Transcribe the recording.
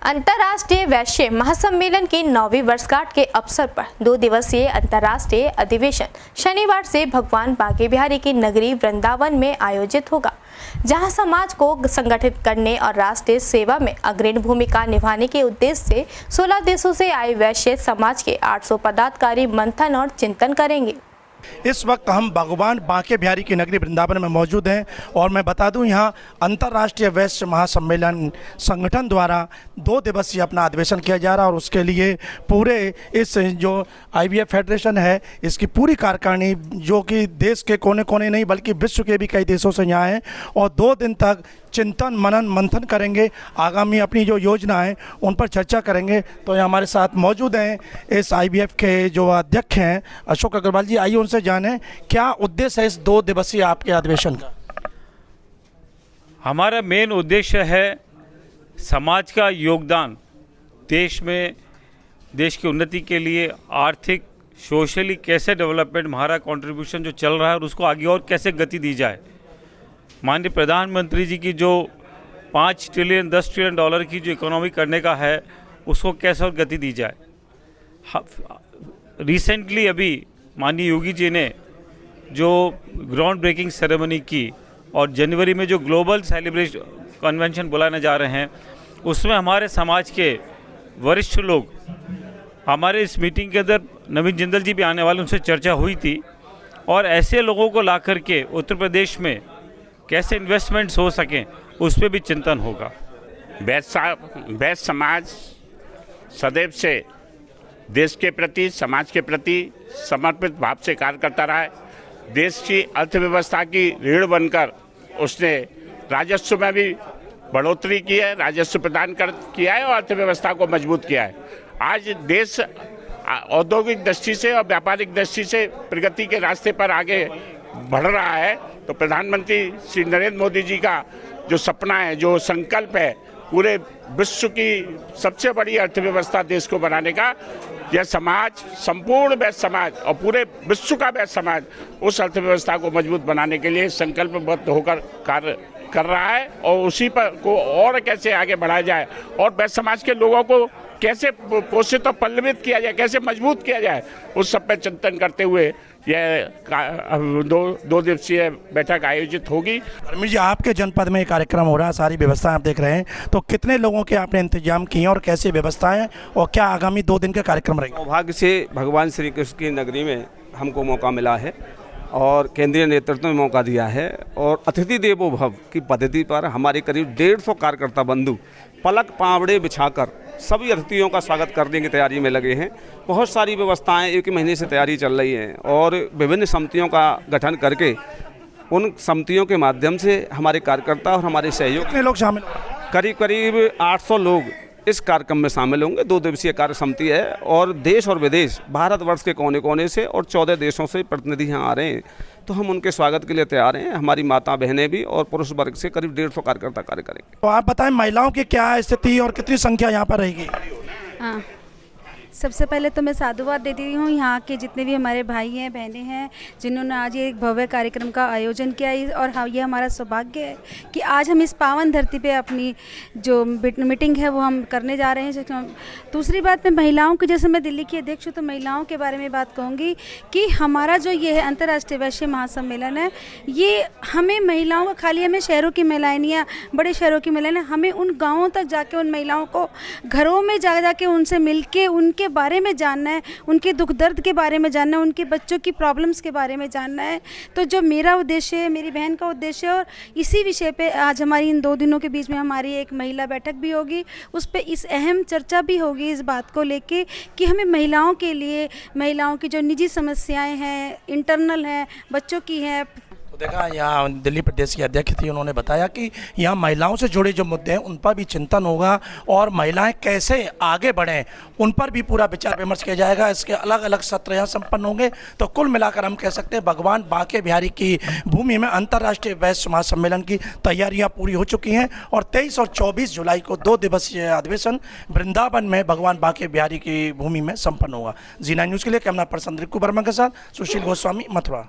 अंतर्राष्ट्रीय वैश्य महासम्मेलन की 9वीं वर्षगांठ के अवसर पर 2 दिवसीय अंतर्राष्ट्रीय अधिवेशन शनिवार से भगवान बांके बिहारी की नगरी वृंदावन में आयोजित होगा, जहां समाज को संगठित करने और राष्ट्रीय सेवा में अग्रणी भूमिका निभाने के उद्देश्य से 16 देशों से आए वैश्य समाज के 800 पदाधिकारी मंथन और चिंतन करेंगे। इस वक्त हम भगवान बांके बिहारी की नगरी वृंदावन में मौजूद हैं और मैं बता दूं, यहाँ अंतर्राष्ट्रीय वैश्य महासम्मेलन संगठन द्वारा 2 दिवसीय अपना अधिवेशन किया जा रहा है और उसके लिए पूरे इस जो IVF फेडरेशन है, इसकी पूरी कार्यकारिणी जो कि देश के कोने कोने नहीं बल्कि विश्व के भी कई देशों से यहाँ हैं और 2 दिन तक चिंतन मनन मंथन करेंगे, आगामी अपनी जो योजना है उन पर चर्चा करेंगे। तो ये हमारे साथ मौजूद हैं इस IVF के जो अध्यक्ष हैं अशोक अग्रवाल जी। आइए उनसे जानें क्या उद्देश्य है इस 2 दिवसीय आपके अधिवेशन का। हमारा मेन उद्देश्य है समाज का योगदान देश में, देश की उन्नति के लिए आर्थिक सोशली कैसे डेवलपमेंट हमारा कंट्रीब्यूशन जो चल रहा है और उसको आगे और कैसे गति दी जाए। माननीय प्रधानमंत्री जी की जो 5 ट्रिलियन 10 ट्रिलियन डॉलर की जो इकोनॉमी करने का है उसको कैसे और गति दी जाए। रिसेंटली अभी माननीय योगी जी ने जो ग्राउंड ब्रेकिंग सेरेमनी की और जनवरी में जो ग्लोबल सेलिब्रेशन कन्वेंशन बुलाने जा रहे हैं उसमें हमारे समाज के वरिष्ठ लोग, हमारे इस मीटिंग के अंदर नवीन जिंदल जी भी आने वाले, उनसे चर्चा हुई थी और ऐसे लोगों को ला करके उत्तर प्रदेश में कैसे इन्वेस्टमेंट्स हो सकें उस पर भी चिंतन होगा। वैश्य समाज सदैव से देश के प्रति, समाज के प्रति समर्पित भाव से कार्य करता रहा है। देश की अर्थव्यवस्था की रीढ़ बनकर उसने राजस्व में भी बढ़ोतरी की है, राजस्व प्रदान किया है और अर्थव्यवस्था को मजबूत किया है। आज देश औद्योगिक दृष्टि से और व्यापारिक दृष्टि से प्रगति के रास्ते पर आगे बढ़ रहा है। तो प्रधानमंत्री श्री नरेंद्र मोदी जी का जो सपना है, जो संकल्प है पूरे विश्व की सबसे बड़ी अर्थव्यवस्था देश को बनाने का, यह समाज, संपूर्ण वैश्य समाज और पूरे विश्व का वैश्य समाज उस अर्थव्यवस्था को मजबूत बनाने के लिए संकल्पबद्ध होकर कार्य कर रहा है और उसी पर को और कैसे आगे बढ़ाया जाए और वैश्य समाज के लोगों को कैसे पोषित और पल्लवित किया जाए, कैसे मजबूत किया जाए, उस सब पर चिंतन करते हुए यह 2 दिवसीय बैठक आयोजित होगी। अरविंद जी, आपके जनपद में कार्यक्रम हो रहा है, सारी व्यवस्थाएं आप देख रहे हैं, तो कितने लोगों के आपने इंतजाम किए हैं और कैसी व्यवस्थाएं और क्या आगामी 2 दिन के कार्यक्रम रहेंगे? सौभाग्य से भगवान श्री कृष्ण की नगरी में हमको मौका मिला है और केंद्रीय नेतृत्व में मौका दिया है और अतिथि देवो भव की पद्धति पर हमारे करीब 150 कार्यकर्ता बंधु पलक पावड़े बिछाकर सभी अतिथियों का स्वागत करने की तैयारी में लगे हैं। बहुत सारी व्यवस्थाएं 1 महीने से तैयारी चल रही हैं और विभिन्न समितियों का गठन करके उन समितियों के माध्यम से हमारे कार्यकर्ता और हमारे सहयोग कितने लोग शामिल? करीब 800 लोग इस कार्यक्रम में शामिल होंगे। 2 दिवसीय कार्य समिति है और देश और विदेश, भारतवर्ष के कोने कोने से और 14 देशों से प्रतिनिधि यहाँ आ रहे हैं। तो हम उनके स्वागत के लिए तैयार हैं। हमारी माता बहनें भी और पुरुष वर्ग से करीब 150 कार्यकर्ता कार्य करेंगे। तो आप बताएं महिलाओं की क्या स्थिति और कितनी संख्या यहाँ पर रहेगी? सबसे पहले तो मैं साधुवाद देती हूँ यहाँ के जितने भी हमारे भाई हैं, बहनें हैं, जिन्होंने आज ये एक भव्य कार्यक्रम का आयोजन किया और हाँ, ये हमारा सौभाग्य है कि आज हम इस पावन धरती पे अपनी जो मीटिंग है वो हम करने जा रहे हैं। दूसरी बात, मैं महिलाओं की, जैसे मैं दिल्ली की अध्यक्ष हूँ तो महिलाओं के बारे में बात कहूँगी कि हमारा जो ये है अंतर्राष्ट्रीय वैश्य महासम्मेलन है, ये हमें महिलाओं को, खाली हमें शहरों की महिलाएं नहीं या बड़े शहरों की महिलाएं, हमें उन गाँवों तक जाके उन महिलाओं को घरों में जा के उनसे मिल के उनके बारे में जानना है, उनके दुख दर्द के बारे में जानना है, उनके बच्चों की प्रॉब्लम्स के बारे में जानना है। तो जो मेरा उद्देश्य है, मेरी बहन का उद्देश्य है और इसी विषय पे आज हमारी इन 2 दिनों के बीच में हमारी एक महिला बैठक भी होगी। उस पे इस अहम चर्चा भी होगी इस बात को लेके कि हमें महिलाओं के लिए, महिलाओं की जो निजी समस्याएँ हैं, इंटरनल हैं, बच्चों की हैं। देखा, यहाँ दिल्ली प्रदेश की अध्यक्ष थी, उन्होंने बताया कि यहाँ महिलाओं से जुड़े जो मुद्दे हैं उन पर भी चिंतन होगा और महिलाएं कैसे आगे बढ़ें उन पर भी पूरा विचार विमर्श किया जाएगा। इसके अलग अलग सत्र यहाँ संपन्न होंगे। तो कुल मिलाकर हम कह सकते हैं भगवान बांके बिहारी की भूमि में अंतर्राष्ट्रीय वैश्य महासम्मेलन की तैयारियाँ पूरी हो चुकी हैं और 23 और 24 जुलाई को 2 दिवसीय अधिवेशन वृंदावन में भगवान बांके बिहारी की भूमि में संपन्न होगा। जी9 न्यूज़ के लिए कैमरा पर्सन रिक्कू वर्मा के साथ सुशील गोस्वामी, मथुरा।